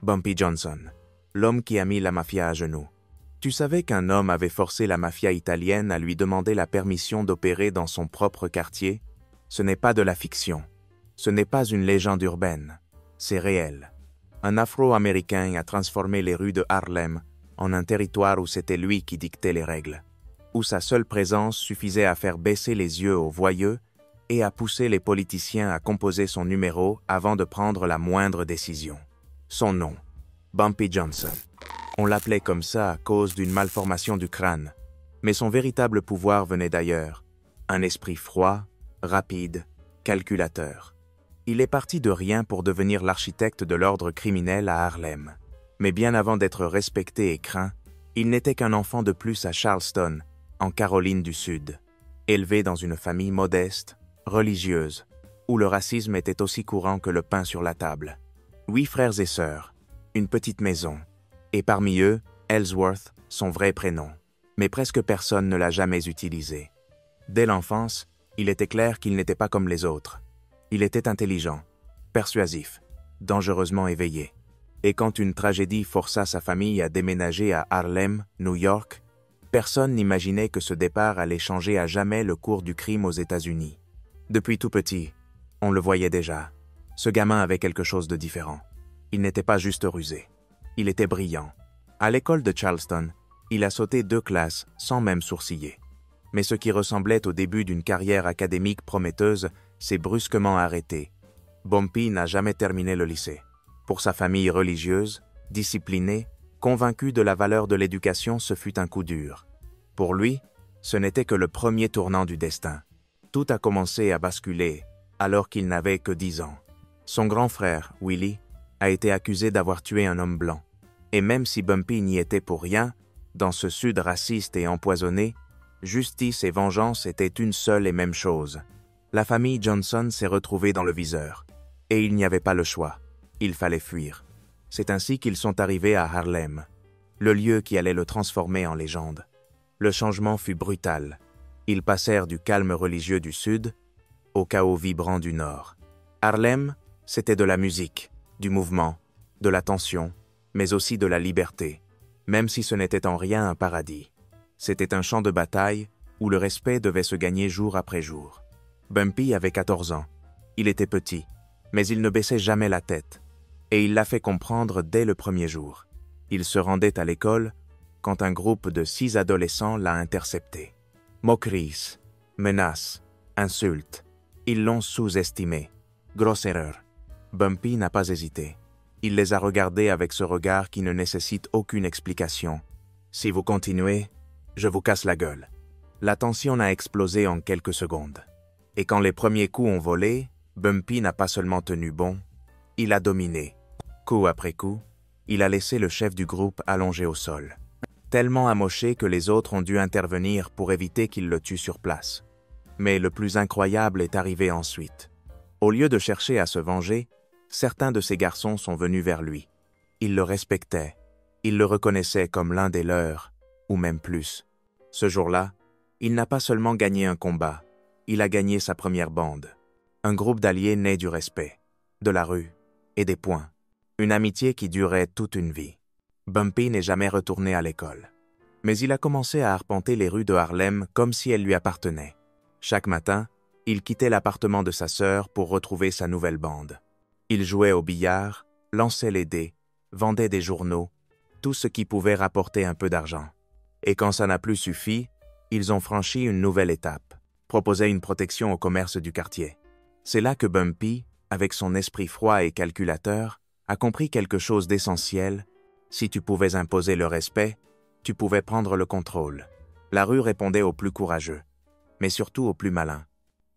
Bumpy Johnson, l'homme qui a mis la mafia à genoux. Tu savais qu'un homme avait forcé la mafia italienne à lui demander la permission d'opérer dans son propre quartier? Ce n'est pas de la fiction. Ce n'est pas une légende urbaine. C'est réel. Un Afro-Américain a transformé les rues de Harlem en un territoire où c'était lui qui dictait les règles, où sa seule présence suffisait à faire baisser les yeux aux voyeux et à pousser les politiciens à composer son numéro avant de prendre la moindre décision. Son nom, Bumpy Johnson. On l'appelait comme ça à cause d'une malformation du crâne, mais son véritable pouvoir venait d'ailleurs. Un esprit froid, rapide, calculateur. Il est parti de rien pour devenir l'architecte de l'ordre criminel à Harlem. Mais bien avant d'être respecté et craint, il n'était qu'un enfant de plus à Charleston, en Caroline du Sud, élevé dans une famille modeste, religieuse, où le racisme était aussi courant que le pain sur la table. 8 frères et sœurs, une petite maison, et parmi eux, Ellsworth, son vrai prénom. Mais presque personne ne l'a jamais utilisé. Dès l'enfance, il était clair qu'il n'était pas comme les autres. Il était intelligent, persuasif, dangereusement éveillé. Et quand une tragédie força sa famille à déménager à Harlem, New York, personne n'imaginait que ce départ allait changer à jamais le cours du crime aux États-Unis. Depuis tout petit, on le voyait déjà. Ce gamin avait quelque chose de différent. Il n'était pas juste rusé. Il était brillant. À l'école de Charleston, il a sauté 2 classes sans même sourciller. Mais ce qui ressemblait au début d'une carrière académique prometteuse s'est brusquement arrêté. Bumpy n'a jamais terminé le lycée. Pour sa famille religieuse, disciplinée, convaincue de la valeur de l'éducation, ce fut un coup dur. Pour lui, ce n'était que le premier tournant du destin. Tout a commencé à basculer alors qu'il n'avait que 10 ans. Son grand frère, Willie, a été accusé d'avoir tué un homme blanc. Et même si Bumpy n'y était pour rien, dans ce sud raciste et empoisonné, justice et vengeance étaient une seule et même chose. La famille Johnson s'est retrouvée dans le viseur. Et il n'y avait pas le choix. Il fallait fuir. C'est ainsi qu'ils sont arrivés à Harlem, le lieu qui allait le transformer en légende. Le changement fut brutal. Ils passèrent du calme religieux du Sud au chaos vibrant du Nord. Harlem, c'était de la musique, du mouvement, de la tension, mais aussi de la liberté, même si ce n'était en rien un paradis. C'était un champ de bataille où le respect devait se gagner jour après jour. Bumpy avait 14 ans. Il était petit, mais il ne baissait jamais la tête. Et il l'a fait comprendre dès le premier jour. Il se rendait à l'école quand un groupe de 6 adolescents l'a intercepté. Moqueries, menaces, insultes, ils l'ont sous-estimé. Grosse erreur. Bumpy n'a pas hésité. Il les a regardés avec ce regard qui ne nécessite aucune explication. Si vous continuez, je vous casse la gueule. La tension a explosé en quelques secondes. Et quand les premiers coups ont volé, Bumpy n'a pas seulement tenu bon, il a dominé. Coup après coup, il a laissé le chef du groupe allongé au sol, tellement amoché que les autres ont dû intervenir pour éviter qu'il le tue sur place. Mais le plus incroyable est arrivé ensuite. Au lieu de chercher à se venger, certains de ces garçons sont venus vers lui. Ils le respectaient, ils le reconnaissaient comme l'un des leurs, ou même plus. Ce jour-là, il n'a pas seulement gagné un combat, il a gagné sa première bande. Un groupe d'alliés né du respect, de la rue et des poings. Une amitié qui durait toute une vie. Bumpy n'est jamais retourné à l'école. Mais il a commencé à arpenter les rues de Harlem comme si elles lui appartenaient. Chaque matin, il quittait l'appartement de sa sœur pour retrouver sa nouvelle bande. Il jouait au billard, lançait les dés, vendait des journaux, tout ce qui pouvait rapporter un peu d'argent. Et quand ça n'a plus suffi, ils ont franchi une nouvelle étape, proposaient une protection au commerce du quartier. C'est là que Bumpy, avec son esprit froid et calculateur, a compris quelque chose d'essentiel. Si tu pouvais imposer le respect, tu pouvais prendre le contrôle. La rue répondait aux plus courageux, mais surtout aux plus malins.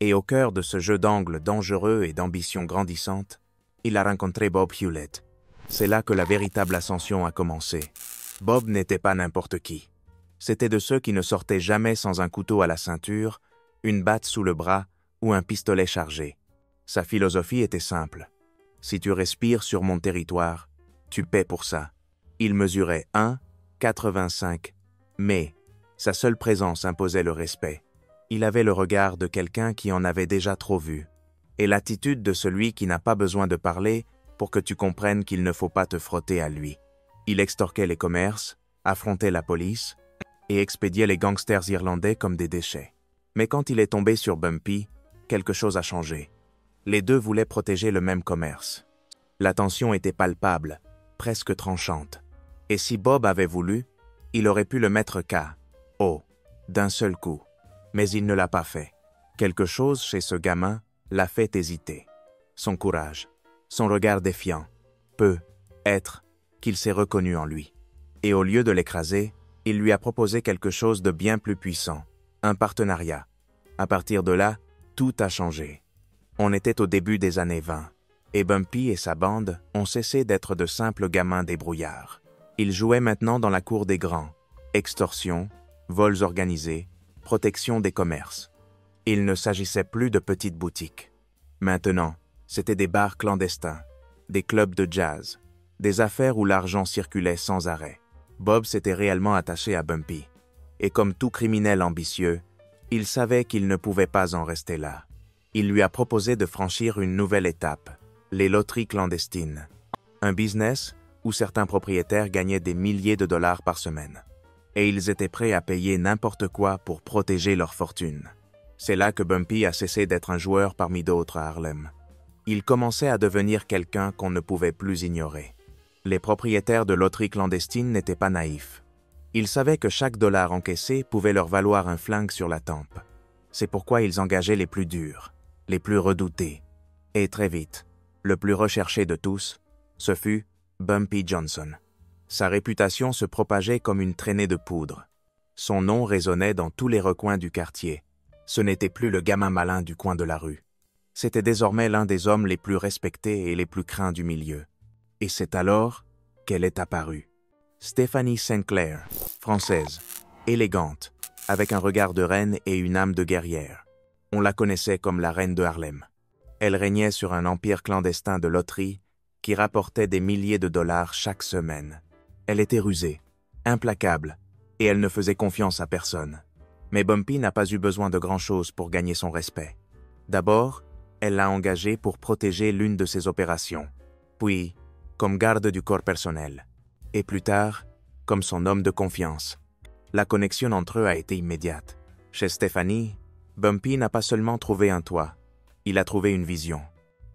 Et au cœur de ce jeu d'angles dangereux et d'ambition grandissante, il a rencontré Bob Hewlett. C'est là que la véritable ascension a commencé. Bob n'était pas n'importe qui. C'était de ceux qui ne sortaient jamais sans un couteau à la ceinture, une batte sous le bras ou un pistolet chargé. Sa philosophie était simple. Si tu respires sur mon territoire, tu paies pour ça. Il mesurait 1,85, mais sa seule présence imposait le respect. Il avait le regard de quelqu'un qui en avait déjà trop vu, et l'attitude de celui qui n'a pas besoin de parler pour que tu comprennes qu'il ne faut pas te frotter à lui. Il extorquait les commerces, affrontait la police et expédiait les gangsters irlandais comme des déchets. Mais quand il est tombé sur Bumpy, quelque chose a changé. Les deux voulaient protéger le même commerce. La tension était palpable, presque tranchante. Et si Bob avait voulu, il aurait pu le mettre KO d'un seul coup. Mais il ne l'a pas fait. Quelque chose chez ce gamin l'a fait hésiter. Son courage, son regard défiant, peut-être qu'il s'est reconnu en lui. Et au lieu de l'écraser, il lui a proposé quelque chose de bien plus puissant, un partenariat. À partir de là, tout a changé. On était au début des années 20, et Bumpy et sa bande ont cessé d'être de simples gamins débrouillards. Ils jouaient maintenant dans la cour des grands, extorsion, vols organisés, protection des commerces. Il ne s'agissait plus de petites boutiques. Maintenant, c'était des bars clandestins, des clubs de jazz, des affaires où l'argent circulait sans arrêt. Bob s'était réellement attaché à Bumpy, et comme tout criminel ambitieux, il savait qu'il ne pouvait pas en rester là. Il lui a proposé de franchir une nouvelle étape, les loteries clandestines, un business où certains propriétaires gagnaient des milliers de dollars par semaine. Et ils étaient prêts à payer n'importe quoi pour protéger leur fortune. C'est là que Bumpy a cessé d'être un joueur parmi d'autres à Harlem. Il commençait à devenir quelqu'un qu'on ne pouvait plus ignorer. Les propriétaires de loteries clandestines n'étaient pas naïfs. Ils savaient que chaque dollar encaissé pouvait leur valoir un flingue sur la tempe. C'est pourquoi ils engageaient les plus durs, les plus redoutés. Et très vite, le plus recherché de tous, ce fut Bumpy Johnson. Sa réputation se propageait comme une traînée de poudre. Son nom résonnait dans tous les recoins du quartier. Ce n'était plus le gamin malin du coin de la rue. C'était désormais l'un des hommes les plus respectés et les plus craints du milieu. Et c'est alors qu'elle est apparue. Stephanie Sinclair, française, élégante, avec un regard de reine et une âme de guerrière. On la connaissait comme la reine de Harlem. Elle régnait sur un empire clandestin de loterie qui rapportait des milliers de dollars chaque semaine. Elle était rusée, implacable, et elle ne faisait confiance à personne. Mais Bumpy n'a pas eu besoin de grand-chose pour gagner son respect. D'abord, elle l'a engagé pour protéger l'une de ses opérations, puis comme garde du corps personnel, et plus tard, comme son homme de confiance. La connexion entre eux a été immédiate. Chez Stephanie, Bumpy n'a pas seulement trouvé un toit, il a trouvé une vision.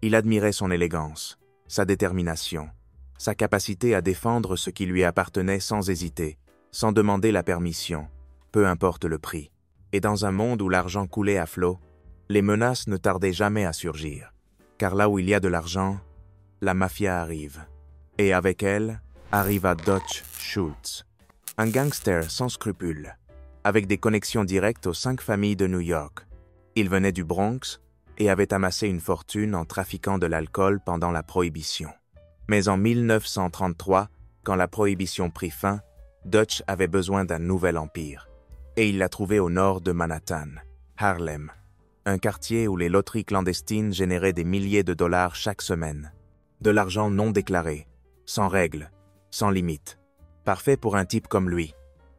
Il admirait son élégance, sa détermination, sa capacité à défendre ce qui lui appartenait sans hésiter, sans demander la permission, peu importe le prix. Et dans un monde où l'argent coulait à flot, les menaces ne tardaient jamais à surgir. Car là où il y a de l'argent, la mafia arrive. Et avec elle, arriva Dutch Schultz, un gangster sans scrupules, avec des connexions directes aux 5 familles de New York. Il venait du Bronx et avait amassé une fortune en trafiquant de l'alcool pendant la Prohibition. Mais en 1933, quand la Prohibition prit fin, Dutch avait besoin d'un nouvel empire. Et il l'a trouvé au nord de Manhattan, Harlem, un quartier où les loteries clandestines généraient des milliers de dollars chaque semaine. De l'argent non déclaré, sans règles, sans limites. Parfait pour un type comme lui.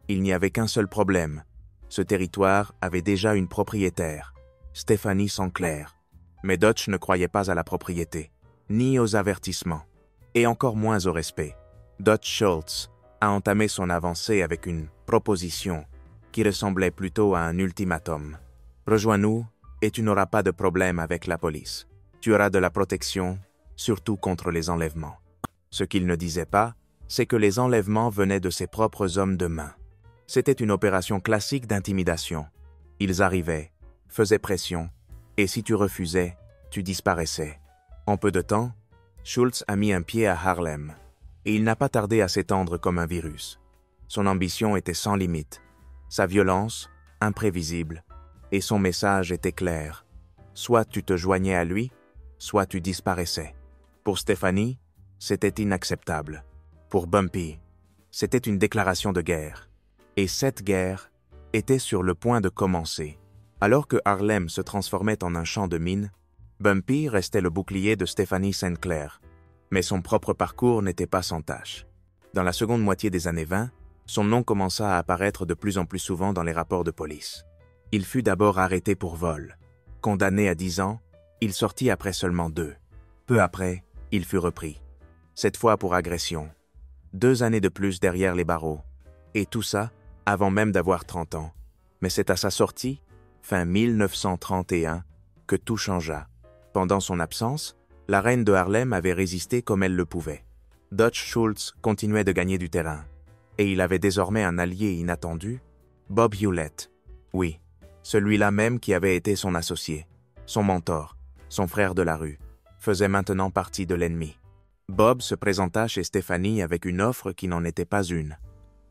Il n'y avait qu'un seul problème. Ce territoire avait déjà une propriétaire, Stephanie Sinclair. Mais Dutch ne croyait pas à la propriété, ni aux avertissements, et encore moins au respect. Dutch Schultz a entamé son avancée avec une proposition qui ressemblait plutôt à un ultimatum. Rejoins-nous et tu n'auras pas de problème avec la police. Tu auras de la protection, surtout contre les enlèvements. Ce qu'il ne disait pas, c'est que les enlèvements venaient de ses propres hommes de main. C'était une opération classique d'intimidation. Ils arrivaient, faisaient pression, et si tu refusais, tu disparaissais. En peu de temps, Schultz a mis un pied à Harlem, et il n'a pas tardé à s'étendre comme un virus. Son ambition était sans limite, sa violence, imprévisible, et son message était clair. Soit tu te joignais à lui, soit tu disparaissais. Pour Stephanie, c'était inacceptable. Pour Bumpy, c'était une déclaration de guerre. Et cette guerre était sur le point de commencer. Alors que Harlem se transformait en un champ de mines, Bumpy restait le bouclier de Stephanie Sinclair. Mais son propre parcours n'était pas sans tâche. Dans la seconde moitié des années 20, son nom commença à apparaître de plus en plus souvent dans les rapports de police. Il fut d'abord arrêté pour vol. Condamné à 10 ans, il sortit après seulement 2. Peu après, Il fut repris. Cette fois pour agression. 2 années de plus derrière les barreaux. Et tout ça, avant même d'avoir 30 ans. Mais c'est à sa sortie, fin 1931, que tout changea. Pendant son absence, la reine de Harlem avait résisté comme elle le pouvait. Dutch Schultz continuait de gagner du terrain. Et il avait désormais un allié inattendu, Bob Hewlett. Oui, celui-là même qui avait été son associé, son mentor, son frère de la rue, faisait maintenant partie de l'ennemi. Bob se présenta chez Stephanie avec une offre qui n'en était pas une.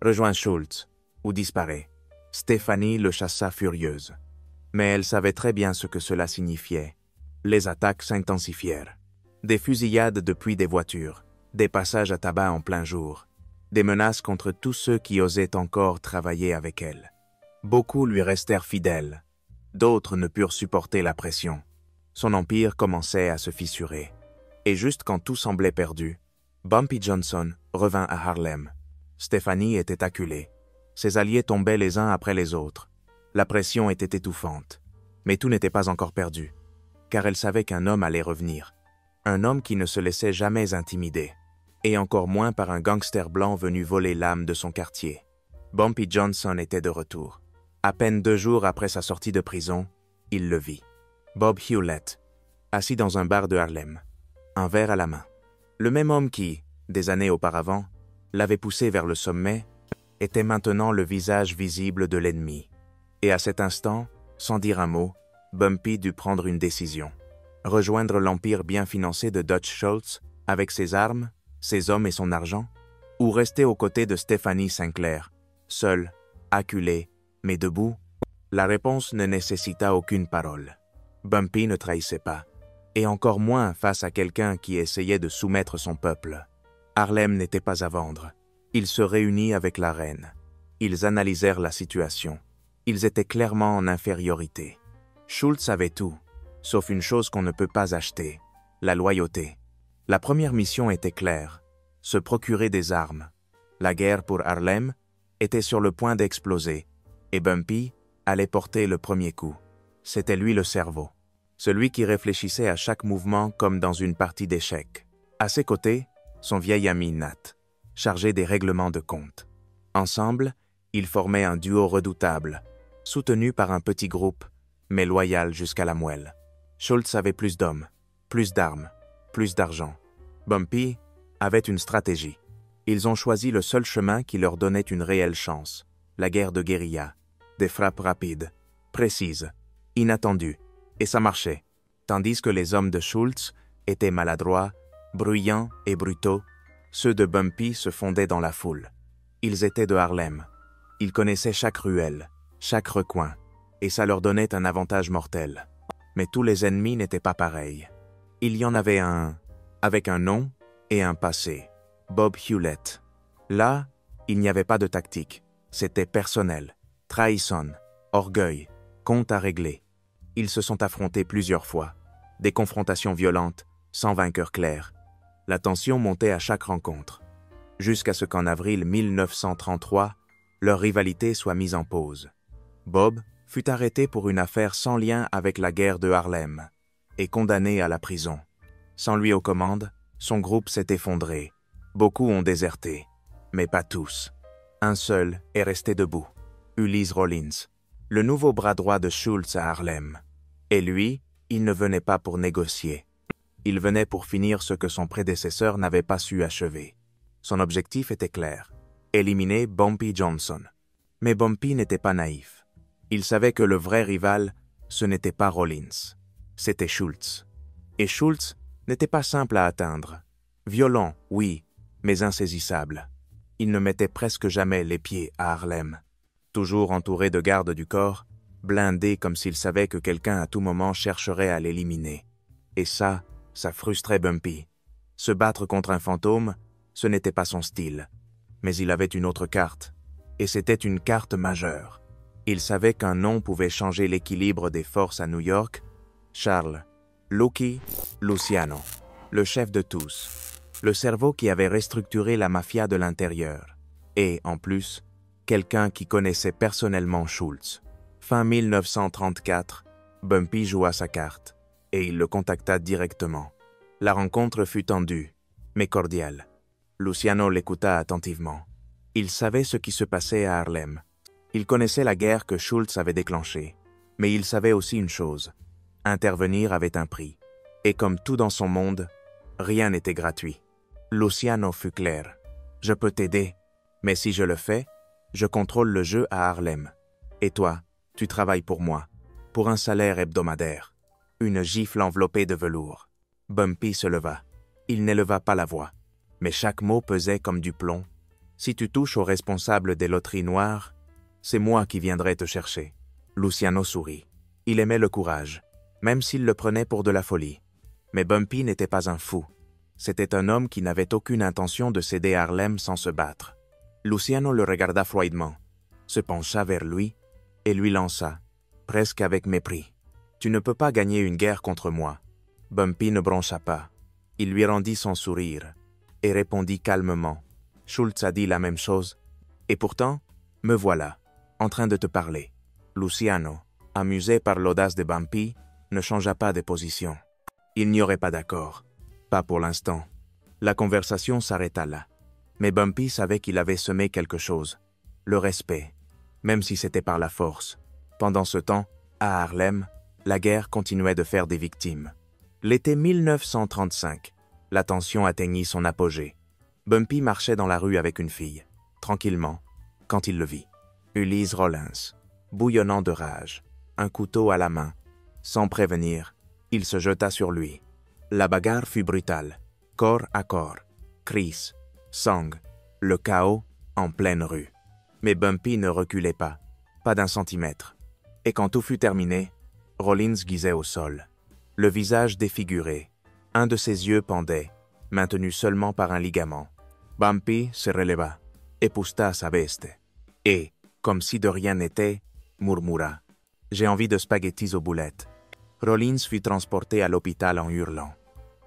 Rejoins Schultz, ou disparaît. Stephanie le chassa furieuse. Mais elle savait très bien ce que cela signifiait. Les attaques s'intensifièrent. Des fusillades depuis des voitures, des passages à tabac en plein jour, des menaces contre tous ceux qui osaient encore travailler avec elle. Beaucoup lui restèrent fidèles. D'autres ne purent supporter la pression. Son empire commençait à se fissurer. Et juste quand tout semblait perdu, Bumpy Johnson revint à Harlem. Stephanie était acculée. Ses alliés tombaient les uns après les autres. La pression était étouffante. Mais tout n'était pas encore perdu, car elle savait qu'un homme allait revenir. Un homme qui ne se laissait jamais intimider, et encore moins par un gangster blanc venu voler l'âme de son quartier. Bumpy Johnson était de retour. À peine 2 jours après sa sortie de prison, il le vit. Bob Hewlett, assis dans un bar de Harlem, un verre à la main. Le même homme qui, des années auparavant, l'avait poussé vers le sommet, était maintenant le visage visible de l'ennemi. Et à cet instant, sans dire un mot, Bumpy dut prendre une décision. Rejoindre l'empire bien financé de Dutch Schultz avec ses armes, ses hommes et son argent, ou rester aux côtés de Stephanie Sinclair, seule, acculée, mais debout. La réponse ne nécessita aucune parole. Bumpy ne trahissait pas, et encore moins face à quelqu'un qui essayait de soumettre son peuple. Harlem n'était pas à vendre. Il se réunit avec la reine. Ils analysèrent la situation. Ils étaient clairement en infériorité. Schultz avait tout, sauf une chose qu'on ne peut pas acheter, la loyauté. La première mission était claire, se procurer des armes. La guerre pour Harlem était sur le point d'exploser, et Bumpy allait porter le premier coup. C'était lui le cerveau, celui qui réfléchissait à chaque mouvement comme dans une partie d'échecs. À ses côtés, son vieil ami Nat, chargé des règlements de compte. Ensemble, ils formaient un duo redoutable, soutenu par un petit groupe, mais loyal jusqu'à la moelle. Schultz avait plus d'hommes, plus d'armes, plus d'argent. Bumpy avait une stratégie. Ils ont choisi le seul chemin qui leur donnait une réelle chance, la guerre de guérilla, des frappes rapides, précises, inattendues, et ça marchait, tandis que les hommes de Schultz étaient maladroits, bruyants et brutaux. Ceux de Bumpy se fondaient dans la foule. Ils étaient de Harlem. Ils connaissaient chaque ruelle, chaque recoin, et ça leur donnait un avantage mortel. Mais tous les ennemis n'étaient pas pareils. Il y en avait un, avec un nom et un passé, Bob Hewlett. Là, il n'y avait pas de tactique, c'était personnel, trahison, orgueil, compte à régler. Ils se sont affrontés plusieurs fois, des confrontations violentes, sans vainqueur clair. La tension montait à chaque rencontre, jusqu'à ce qu'en avril 1933, leur rivalité soit mise en pause. Bob fut arrêté pour une affaire sans lien avec la guerre de Harlem et condamné à la prison. Sans lui aux commandes, son groupe s'est effondré. Beaucoup ont déserté, mais pas tous. Un seul est resté debout, Ulysse Rollins, le nouveau bras droit de Schultz à Harlem. Et lui, il ne venait pas pour négocier. Il venait pour finir ce que son prédécesseur n'avait pas su achever. Son objectif était clair, éliminer Bumpy Johnson. Mais Bumpy n'était pas naïf. Il savait que le vrai rival, ce n'était pas Rollins, c'était Schultz. Et Schultz n'était pas simple à atteindre. Violent, oui, mais insaisissable. Il ne mettait presque jamais les pieds à Harlem. Toujours entouré de gardes du corps, blindé comme s'il savait que quelqu'un à tout moment chercherait à l'éliminer. Et ça frustrait Bumpy. Se battre contre un fantôme, ce n'était pas son style. Mais il avait une autre carte, et c'était une carte majeure. Il savait qu'un nom pouvait changer l'équilibre des forces à New York. Charles, Lucky Luciano, le chef de tous, le cerveau qui avait restructuré la mafia de l'intérieur. Et, en plus, quelqu'un qui connaissait personnellement Schultz. Fin 1934, Bumpy joua sa carte, et il le contacta directement. La rencontre fut tendue, mais cordiale. Luciano l'écouta attentivement. Il savait ce qui se passait à Harlem. Il connaissait la guerre que Schultz avait déclenchée. Mais il savait aussi une chose. Intervenir avait un prix. Et comme tout dans son monde, rien n'était gratuit. Luciano fut clair. Je peux t'aider, mais si je le fais, je contrôle le jeu à Harlem. Et toi, tu travailles pour moi, pour un salaire hebdomadaire. Une gifle enveloppée de velours. Bumpy se leva. Il n'éleva pas la voix. Mais chaque mot pesait comme du plomb. Si tu touches au responsable des loteries noires, c'est moi qui viendrai te chercher. Luciano sourit. Il aimait le courage, même s'il le prenait pour de la folie. Mais Bumpy n'était pas un fou. C'était un homme qui n'avait aucune intention de céder Harlem sans se battre. Luciano le regarda froidement, se pencha vers lui et lui lança, presque avec mépris. « Tu ne peux pas gagner une guerre contre moi. » Bumpy ne broncha pas. Il lui rendit son sourire et répondit calmement. « Schultz a dit la même chose. Et pourtant, me voilà, en train de te parler. » Luciano, amusé par l'audace de Bumpy, ne changea pas de position. Il n'y aurait pas d'accord. Pas pour l'instant. La conversation s'arrêta là. Mais Bumpy savait qu'il avait semé quelque chose. Le respect, même si c'était par la force. Pendant ce temps, à Harlem, la guerre continuait de faire des victimes. L'été 1935, la tension atteignit son apogée. Bumpy marchait dans la rue avec une fille, tranquillement, quand il le vit. Ulysse Rollins, bouillonnant de rage, un couteau à la main. Sans prévenir, il se jeta sur lui. La bagarre fut brutale, corps à corps, cris, sang, le chaos en pleine rue. Mais Bumpy ne reculait pas d'un centimètre. Et quand tout fut terminé, Rollins gisait au sol, le visage défiguré. Un de ses yeux pendait, maintenu seulement par un ligament. Bumpy se releva, épousta sa veste, et, comme si de rien n'était, murmura « J'ai envie de spaghettis aux boulettes ». Rollins fut transporté à l'hôpital en hurlant.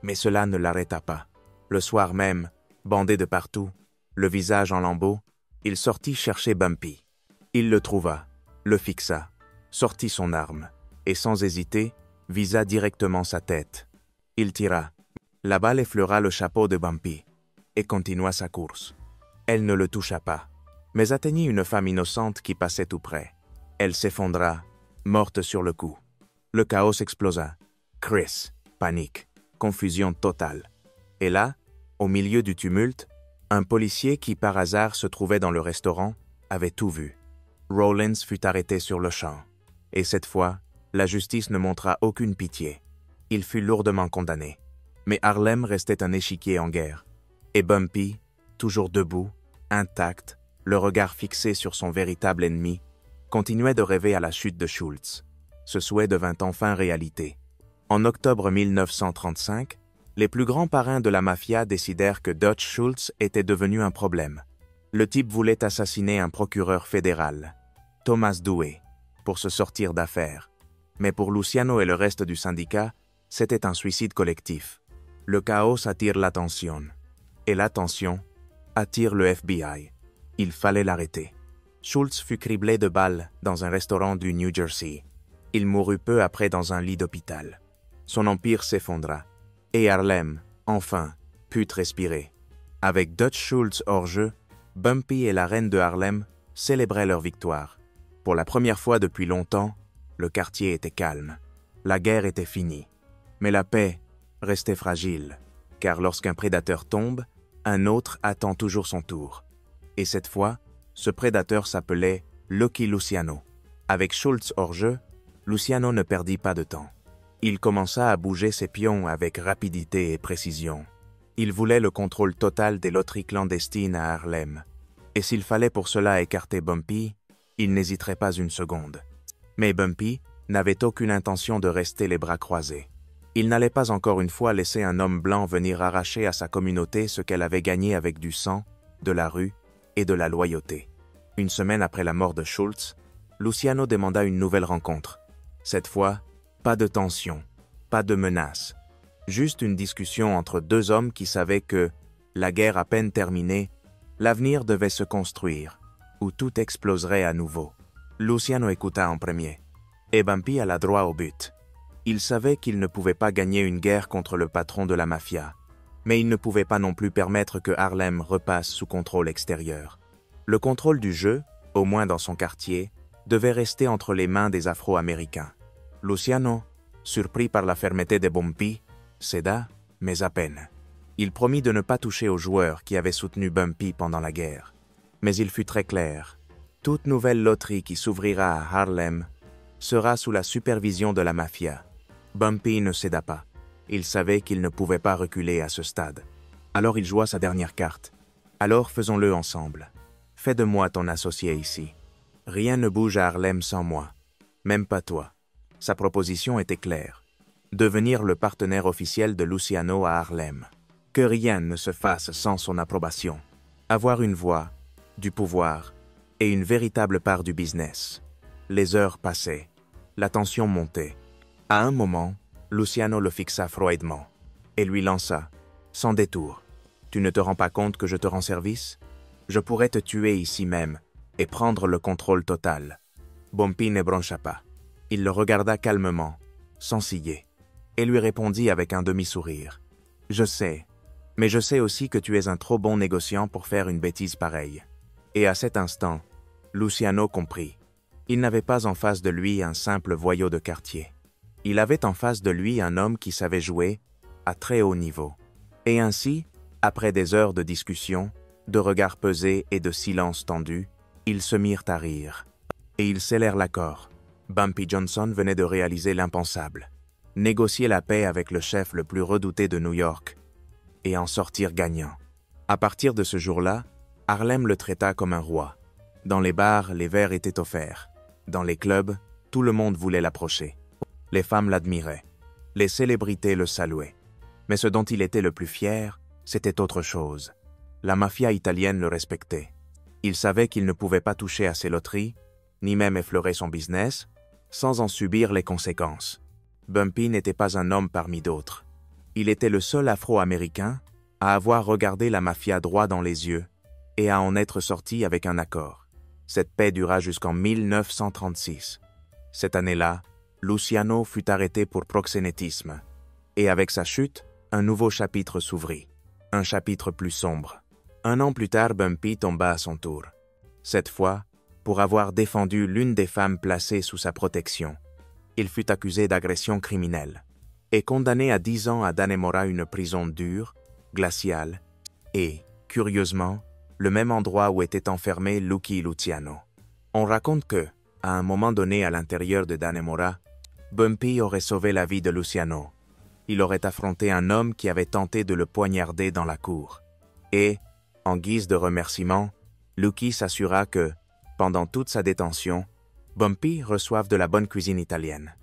Mais cela ne l'arrêta pas. Le soir même, bandé de partout, le visage en lambeaux, il sortit chercher Bumpy. Il le trouva, le fixa, sortit son arme, et sans hésiter, visa directement sa tête. Il tira. La balle effleura le chapeau de Bumpy, et continua sa course. Elle ne le toucha pas, mais atteignit une femme innocente qui passait tout près. Elle s'effondra, morte sur le coup. Le chaos explosa. Chris, panique, confusion totale. Et là, au milieu du tumulte, un policier qui par hasard se trouvait dans le restaurant avait tout vu. Rollins fut arrêté sur le champ. Et cette fois, la justice ne montra aucune pitié. Il fut lourdement condamné. Mais Harlem restait un échiquier en guerre. Et Bumpy, toujours debout, intact, le regard fixé sur son véritable ennemi, continuait de rêver à la chute de Schultz. Ce souhait devint enfin réalité. En octobre 1935, les plus grands parrains de la mafia décidèrent que Dutch Schultz était devenu un problème. Le type voulait assassiner un procureur fédéral, Thomas Dewey, pour se sortir d'affaire. Mais pour Luciano et le reste du syndicat, c'était un suicide collectif. Le chaos attire l'attention. Et l'attention attire le FBI. Il fallait l'arrêter. Schultz fut criblé de balles dans un restaurant du New Jersey. Il mourut peu après dans un lit d'hôpital. Son empire s'effondra. Et Harlem, enfin, put respirer. Avec Dutch Schultz hors jeu, Bumpy et la reine de Harlem célébraient leur victoire. Pour la première fois depuis longtemps, le quartier était calme. La guerre était finie. Mais la paix restait fragile, car lorsqu'un prédateur tombe, un autre attend toujours son tour. Et cette fois, ce prédateur s'appelait Lucky Luciano. Avec Schultz hors jeu, Luciano ne perdit pas de temps. Il commença à bouger ses pions avec rapidité et précision. Il voulait le contrôle total des loteries clandestines à Harlem. Et s'il fallait pour cela écarter Bumpy, il n'hésiterait pas une seconde. Mais Bumpy n'avait aucune intention de rester les bras croisés. Il n'allait pas encore une fois laisser un homme blanc venir arracher à sa communauté ce qu'elle avait gagné avec du sang, de la rue et de la loyauté. Une semaine après la mort de Schultz, Luciano demanda une nouvelle rencontre. Cette fois, pas de tension, pas de menace. Juste une discussion entre deux hommes qui savaient que, la guerre à peine terminée, l'avenir devait se construire, ou tout exploserait à nouveau. Luciano écouta en premier, et Bumpy alla droit au but. Il savait qu'il ne pouvait pas gagner une guerre contre le patron de la mafia, mais il ne pouvait pas non plus permettre que Harlem repasse sous contrôle extérieur. Le contrôle du jeu, au moins dans son quartier, devait rester entre les mains des Afro-Américains. Luciano, surpris par la fermeté de Bumpy, céda, mais à peine. Il promit de ne pas toucher aux joueurs qui avaient soutenu Bumpy pendant la guerre. Mais il fut très clair. Toute nouvelle loterie qui s'ouvrira à Harlem sera sous la supervision de la mafia. Bumpy ne céda pas. Il savait qu'il ne pouvait pas reculer à ce stade. Alors il joua sa dernière carte. Alors faisons-le ensemble. Fais de moi ton associé ici. Rien ne bouge à Harlem sans moi. Même pas toi. Sa proposition était claire. Devenir le partenaire officiel de Luciano à Harlem. Que rien ne se fasse sans son approbation. Avoir une voix, du pouvoir et une véritable part du business. Les heures passaient. La tension montait. À un moment, Luciano le fixa froidement et lui lança, sans détour. « Tu ne te rends pas compte que je te rends service? Je pourrais te tuer ici même et prendre le contrôle total. » Bumpy ne broncha pas. Il le regarda calmement, sans ciller, et lui répondit avec un demi-sourire. « Je sais, mais je sais aussi que tu es un trop bon négociant pour faire une bêtise pareille. » Et à cet instant, Luciano comprit. Il n'avait pas en face de lui un simple voyou de quartier. Il avait en face de lui un homme qui savait jouer à très haut niveau. Et ainsi, après des heures de discussion, de regards pesés et de silence tendu, ils se mirent à rire. Et ils scellèrent l'accord. Bumpy Johnson venait de réaliser l'impensable. Négocier la paix avec le chef le plus redouté de New York et en sortir gagnant. À partir de ce jour-là, Harlem le traita comme un roi. Dans les bars, les verres étaient offerts. Dans les clubs, tout le monde voulait l'approcher. Les femmes l'admiraient. Les célébrités le saluaient. Mais ce dont il était le plus fier, c'était autre chose. La mafia italienne le respectait. Il savait qu'il ne pouvait pas toucher à ses loteries, ni même effleurer son business, sans en subir les conséquences. Bumpy n'était pas un homme parmi d'autres. Il était le seul Afro-Américain à avoir regardé la mafia droit dans les yeux et à en être sorti avec un accord. Cette paix dura jusqu'en 1936. Cette année-là, Luciano fut arrêté pour proxénétisme. Et avec sa chute, un nouveau chapitre s'ouvrit. Un chapitre plus sombre. 1 an plus tard, Bumpy tomba à son tour. Cette fois, pour avoir défendu l'une des femmes placées sous sa protection. Il fut accusé d'agression criminelle et condamné à 10 ans à Dannemora, une prison dure, glaciale, et, curieusement, le même endroit où était enfermé Lucky Luciano. On raconte que, à un moment donné à l'intérieur de Dannemora, Bumpy aurait sauvé la vie de Luciano. Il aurait affronté un homme qui avait tenté de le poignarder dans la cour. Et, en guise de remerciement, Lucky s'assura que, pendant toute sa détention, Bumpy reçoive de la bonne cuisine italienne.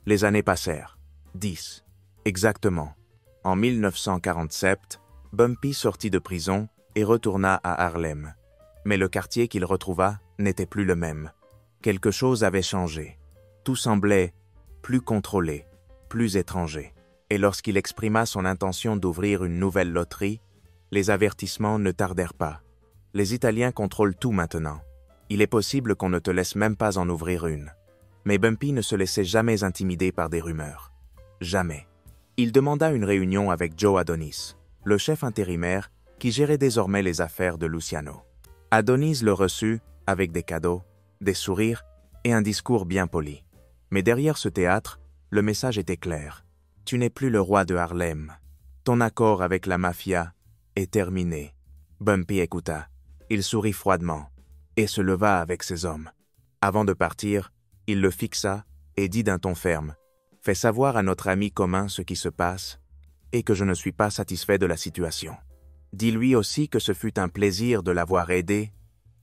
Les années passèrent. 10. Exactement. En 1947, Bumpy sortit de prison et retourna à Harlem. Mais le quartier qu'il retrouva n'était plus le même. Quelque chose avait changé. Tout semblait plus contrôlé, plus étranger. Et lorsqu'il exprima son intention d'ouvrir une nouvelle loterie, les avertissements ne tardèrent pas. Les Italiens contrôlent tout maintenant. Il est possible qu'on ne te laisse même pas en ouvrir une. Mais Bumpy ne se laissait jamais intimider par des rumeurs. Jamais. Il demanda une réunion avec Joe Adonis, le chef intérimaire qui gérait désormais les affaires de Luciano. Adonis le reçut avec des cadeaux, des sourires et un discours bien poli. Mais derrière ce théâtre, le message était clair. Tu n'es plus le roi de Harlem. Ton accord avec la mafia est terminé. Bumpy écouta. Il sourit froidement et se leva avec ses hommes. Avant de partir, il le fixa et dit d'un ton ferme « Fais savoir à notre ami commun ce qui se passe et que je ne suis pas satisfait de la situation. Dis-lui aussi que ce fut un plaisir de l'avoir aidé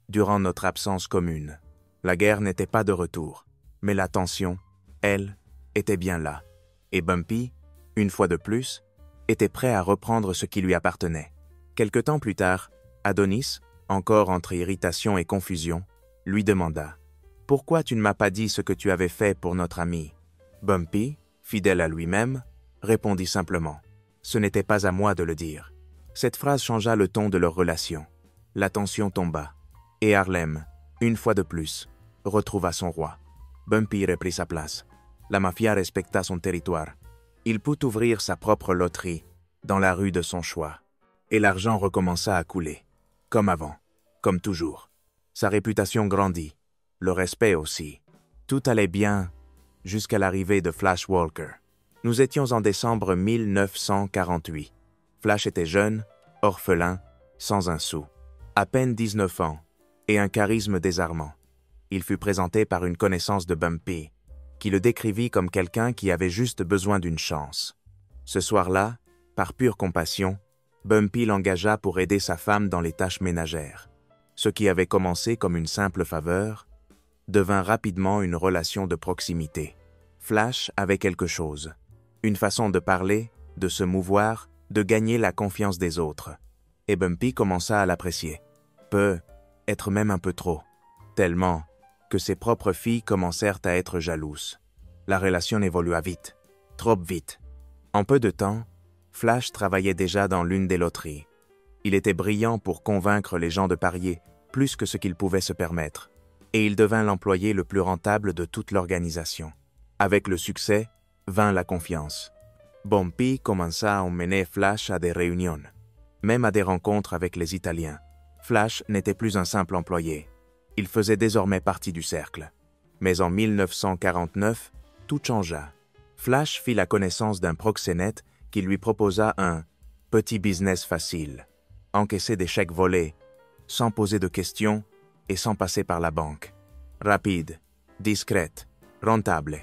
durant notre absence commune. La guerre n'était pas de retour, mais la tension, elle, était bien là. Et Bumpy, une fois de plus, était prêt à reprendre ce qui lui appartenait. Quelque temps plus tard, Adonis, encore entre irritation et confusion, lui demanda « Pourquoi tu ne m'as pas dit ce que tu avais fait pour notre ami ?» Bumpy, fidèle à lui-même, répondit simplement « Ce n'était pas à moi de le dire. » Cette phrase changea le ton de leur relation. La tension tomba. Et Harlem, une fois de plus, retrouva son roi. Bumpy reprit sa place. La mafia respecta son territoire. Il put ouvrir sa propre loterie dans la rue de son choix. Et l'argent recommença à couler. Comme avant, comme toujours. Sa réputation grandit, le respect aussi. Tout allait bien jusqu'à l'arrivée de Flash Walker. Nous étions en décembre 1948. Flash était jeune, orphelin, sans un sou. À peine 19 ans, et un charisme désarmant. Il fut présenté par une connaissance de Bumpy, qui le décrivit comme quelqu'un qui avait juste besoin d'une chance. Ce soir-là, par pure compassion, Bumpy l'engagea pour aider sa femme dans les tâches ménagères. Ce qui avait commencé comme une simple faveur devint rapidement une relation de proximité. Flash avait quelque chose, une façon de parler, de se mouvoir, de gagner la confiance des autres. Et Bumpy commença à l'apprécier. Être même un peu trop. Tellement que ses propres filles commencèrent à être jalouses. La relation évolua vite, trop vite. En peu de temps, Flash travaillait déjà dans l'une des loteries. Il était brillant pour convaincre les gens de parier plus que ce qu'il pouvait se permettre, et il devint l'employé le plus rentable de toute l'organisation. Avec le succès, vint la confiance. Bumpy commença à emmener Flash à des réunions, même à des rencontres avec les Italiens. Flash n'était plus un simple employé. Il faisait désormais partie du cercle. Mais en 1949, tout changea. Flash fit la connaissance d'un proxénète qui lui proposa un petit business facile. Encaisser des chèques volés, sans poser de questions et sans passer par la banque. Rapide, discrète, rentable.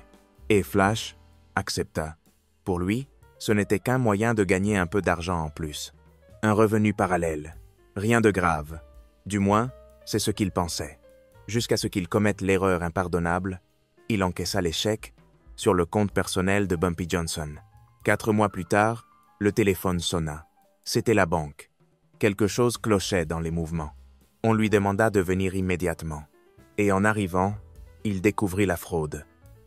Et Flash accepta. Pour lui, ce n'était qu'un moyen de gagner un peu d'argent en plus. Un revenu parallèle. Rien de grave. Du moins, c'est ce qu'il pensait. Jusqu'à ce qu'il commette l'erreur impardonnable, il encaissa les chèques sur le compte personnel de Bumpy Johnson. 4 mois plus tard, le téléphone sonna. C'était la banque. Quelque chose clochait dans les mouvements. On lui demanda de venir immédiatement. Et en arrivant, il découvrit la fraude.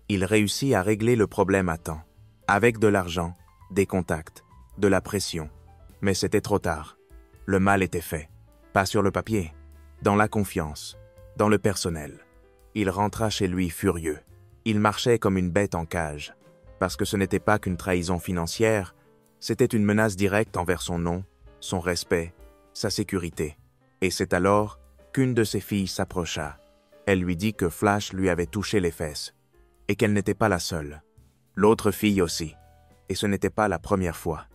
Il réussit à régler le problème à temps. Avec de l'argent, des contacts, de la pression. Mais c'était trop tard. Le mal était fait. Pas sur le papier, dans la confiance, dans le personnel. Il rentra chez lui furieux. Il marchait comme une bête en cage. Parce que ce n'était pas qu'une trahison financière, c'était une menace directe envers son nom, son respect, sa sécurité. Et c'est alors qu'une de ses filles s'approcha. Elle lui dit que Flash lui avait touché les fesses, et qu'elle n'était pas la seule. L'autre fille aussi. Et ce n'était pas la première fois.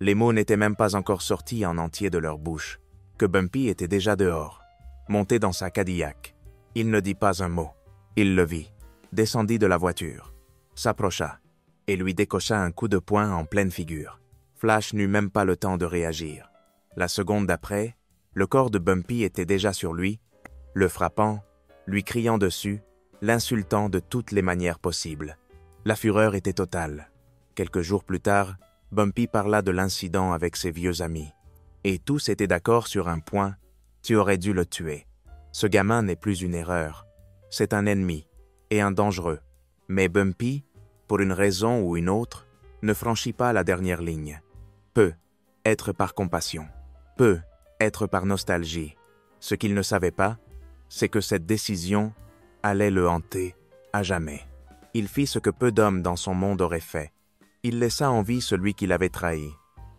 Les mots n'étaient même pas encore sortis en entier de leur bouche, que Bumpy était déjà dehors, monté dans sa Cadillac. Il ne dit pas un mot. Il le vit, descendit de la voiture, s'approcha, et lui décocha un coup de poing en pleine figure. Flash n'eut même pas le temps de réagir. La seconde d'après, le corps de Bumpy était déjà sur lui, le frappant, lui criant dessus, l'insultant de toutes les manières possibles. La fureur était totale. Quelques jours plus tard, Bumpy parla de l'incident avec ses vieux amis. Et tous étaient d'accord sur un point, tu aurais dû le tuer. Ce gamin n'est plus une erreur. C'est un ennemi, et un dangereux. Mais Bumpy, pour une raison ou une autre, ne franchit pas la dernière ligne. Peut être par compassion, peut être par nostalgie. Ce qu'il ne savait pas, c'est que cette décision allait le hanter à jamais. Il fit ce que peu d'hommes dans son monde auraient fait. Il laissa en vie celui qui l'avait trahi.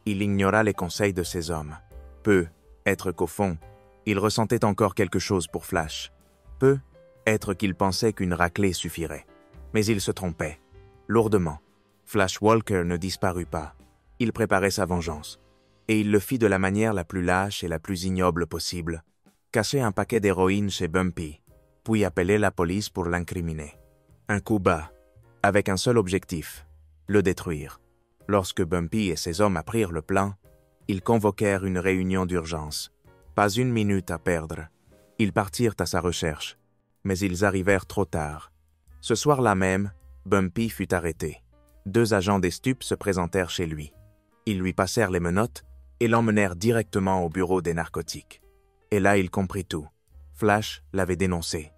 Il ignora les conseils de ces hommes. Peut être qu'au fond, il ressentait encore quelque chose pour Flash. Peut être qu'il pensait qu'une raclée suffirait. Mais il se trompait. Lourdement. Flash Walker ne disparut pas. Il préparait sa vengeance. Et il le fit de la manière la plus lâche et la plus ignoble possible. Cacher un paquet d'héroïne chez Bumpy, puis appeler la police pour l'incriminer. Un coup bas, avec un seul objectif, le détruire. Lorsque Bumpy et ses hommes apprirent le plan, ils convoquèrent une réunion d'urgence. Pas une minute à perdre. Ils partirent à sa recherche, mais ils arrivèrent trop tard. Ce soir-là même, Bumpy fut arrêté. 2 agents des stupes se présentèrent chez lui. Ils lui passèrent les menottes et l'emmenèrent directement au bureau des narcotiques. Et là, il comprit tout. Flash l'avait dénoncé.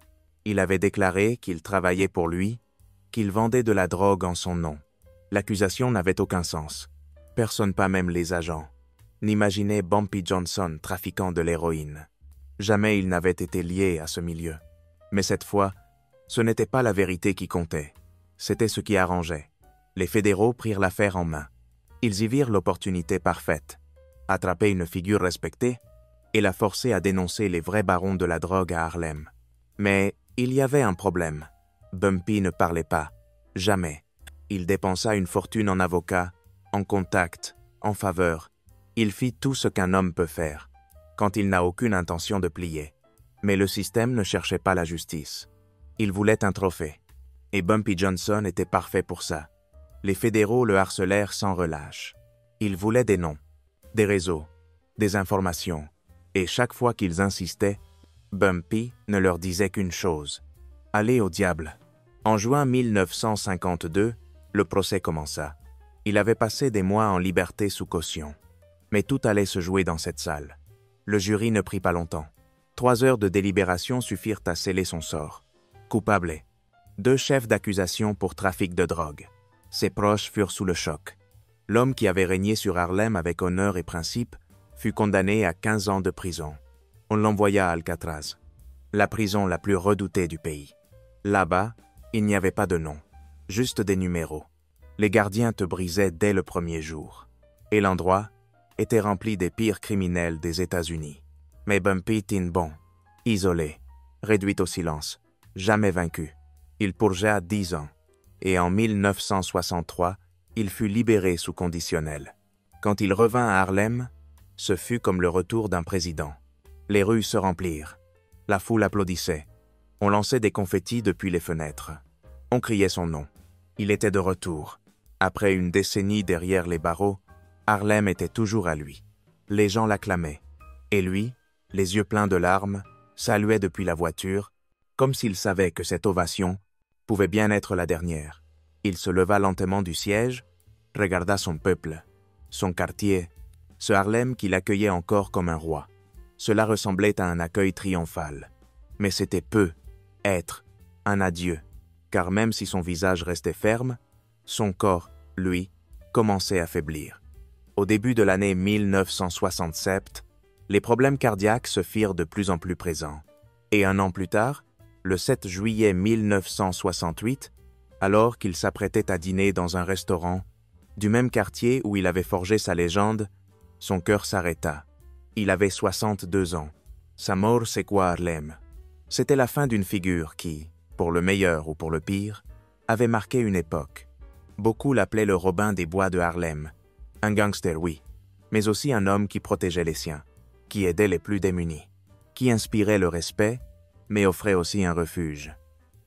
Il avait déclaré qu'il travaillait pour lui, qu'il vendait de la drogue en son nom. L'accusation n'avait aucun sens. Personne, pas même les agents, n'imaginait Bumpy Johnson trafiquant de l'héroïne. Jamais il n'avait été lié à ce milieu. Mais cette fois, ce n'était pas la vérité qui comptait. C'était ce qui arrangeait. Les fédéraux prirent l'affaire en main. Ils y virent l'opportunité parfaite. Attraper une figure respectée et la forcer à dénoncer les vrais barons de la drogue à Harlem. Mais il y avait un problème. Bumpy ne parlait pas. Jamais. Il dépensa une fortune en avocats, en contacts, en faveurs. Il fit tout ce qu'un homme peut faire, quand il n'a aucune intention de plier. Mais le système ne cherchait pas la justice. Il voulait un trophée. Et Bumpy Johnson était parfait pour ça. Les fédéraux le harcelèrent sans relâche. Ils voulaient des noms, des réseaux, des informations. Et chaque fois qu'ils insistaient, Bumpy ne leur disait qu'une chose. Allez au diable. En juin 1952, le procès commença. Il avait passé des mois en liberté sous caution. Mais tout allait se jouer dans cette salle. Le jury ne prit pas longtemps. 3 heures de délibération suffirent à sceller son sort. Coupable. 2 chefs d'accusation pour trafic de drogue. Ses proches furent sous le choc. L'homme qui avait régné sur Harlem avec honneur et principe fut condamné à 15 ans de prison. On l'envoya à Alcatraz, la prison la plus redoutée du pays. Là-bas, il n'y avait pas de nom, juste des numéros. Les gardiens te brisaient dès le premier jour. Et l'endroit était rempli des pires criminels des États-Unis. Mais Bumpy tint bon, isolé, réduit au silence, jamais vaincu. Il purgea 10 ans. Et en 1963, il fut libéré sous conditionnel. Quand il revint à Harlem, ce fut comme le retour d'un président. Les rues se remplirent. La foule applaudissait. On lançait des confettis depuis les fenêtres. On criait son nom. Il était de retour. Après une décennie derrière les barreaux, Harlem était toujours à lui. Les gens l'acclamaient. Et lui, les yeux pleins de larmes, saluait depuis la voiture, comme s'il savait que cette ovation pouvait bien être la dernière. Il se leva lentement du siège, regarda son peuple, son quartier, ce Harlem qu'il accueillait encore comme un roi. Cela ressemblait à un accueil triomphal. Mais c'était peu, être, un adieu, car même si son visage restait ferme, son corps, lui, commençait à faiblir. Au début de l'année 1967, les problèmes cardiaques se firent de plus en plus présents. Et 1 an plus tard, le 7 juillet 1968, alors qu'il s'apprêtait à dîner dans un restaurant du même quartier où il avait forgé sa légende, son cœur s'arrêta. Il avait 62 ans. Sa mort, c'est quoi Harlem? C'était la fin d'une figure qui, pour le meilleur ou pour le pire, avait marqué une époque. Beaucoup l'appelaient le Robin des Bois de Harlem. Un gangster, oui, mais aussi un homme qui protégeait les siens, qui aidait les plus démunis, qui inspirait le respect, mais offrait aussi un refuge.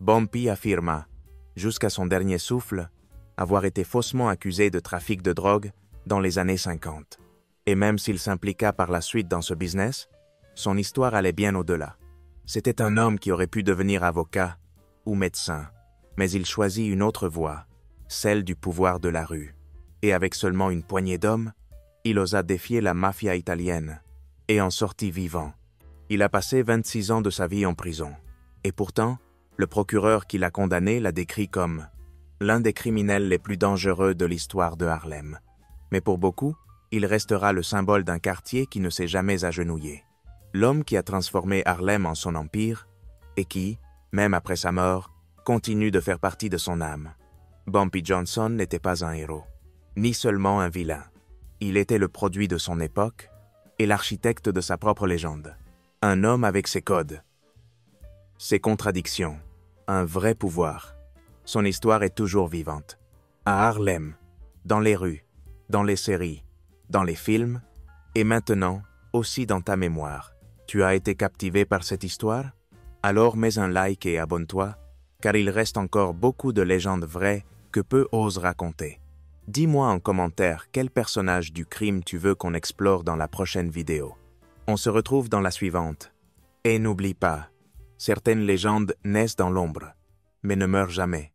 Bumpy affirma, jusqu'à son dernier souffle, avoir été faussement accusé de trafic de drogue dans les années 50. Et même s'il s'impliqua par la suite dans ce business, son histoire allait bien au-delà. C'était un homme qui aurait pu devenir avocat ou médecin, mais il choisit une autre voie, celle du pouvoir de la rue. Et avec seulement une poignée d'hommes, il osa défier la mafia italienne et en sortit vivant. Il a passé 26 ans de sa vie en prison. Et pourtant, le procureur qui l'a condamné l'a décrit comme l'un des criminels les plus dangereux de l'histoire de Harlem. Mais pour beaucoup, il restera le symbole d'un quartier qui ne s'est jamais agenouillé. L'homme qui a transformé Harlem en son empire et qui, même après sa mort, continue de faire partie de son âme. Bumpy Johnson n'était pas un héros, ni seulement un vilain. Il était le produit de son époque et l'architecte de sa propre légende. Un homme avec ses codes, ses contradictions, un vrai pouvoir. Son histoire est toujours vivante. À Harlem, dans les rues, dans les séries, dans les films, et maintenant aussi dans ta mémoire. Tu as été captivé par cette histoire? Alors mets un like et abonne-toi, car il reste encore beaucoup de légendes vraies que peu osent raconter. Dis-moi en commentaire quel personnage du crime tu veux qu'on explore dans la prochaine vidéo. On se retrouve dans la suivante. Et n'oublie pas, certaines légendes naissent dans l'ombre, mais ne meurent jamais.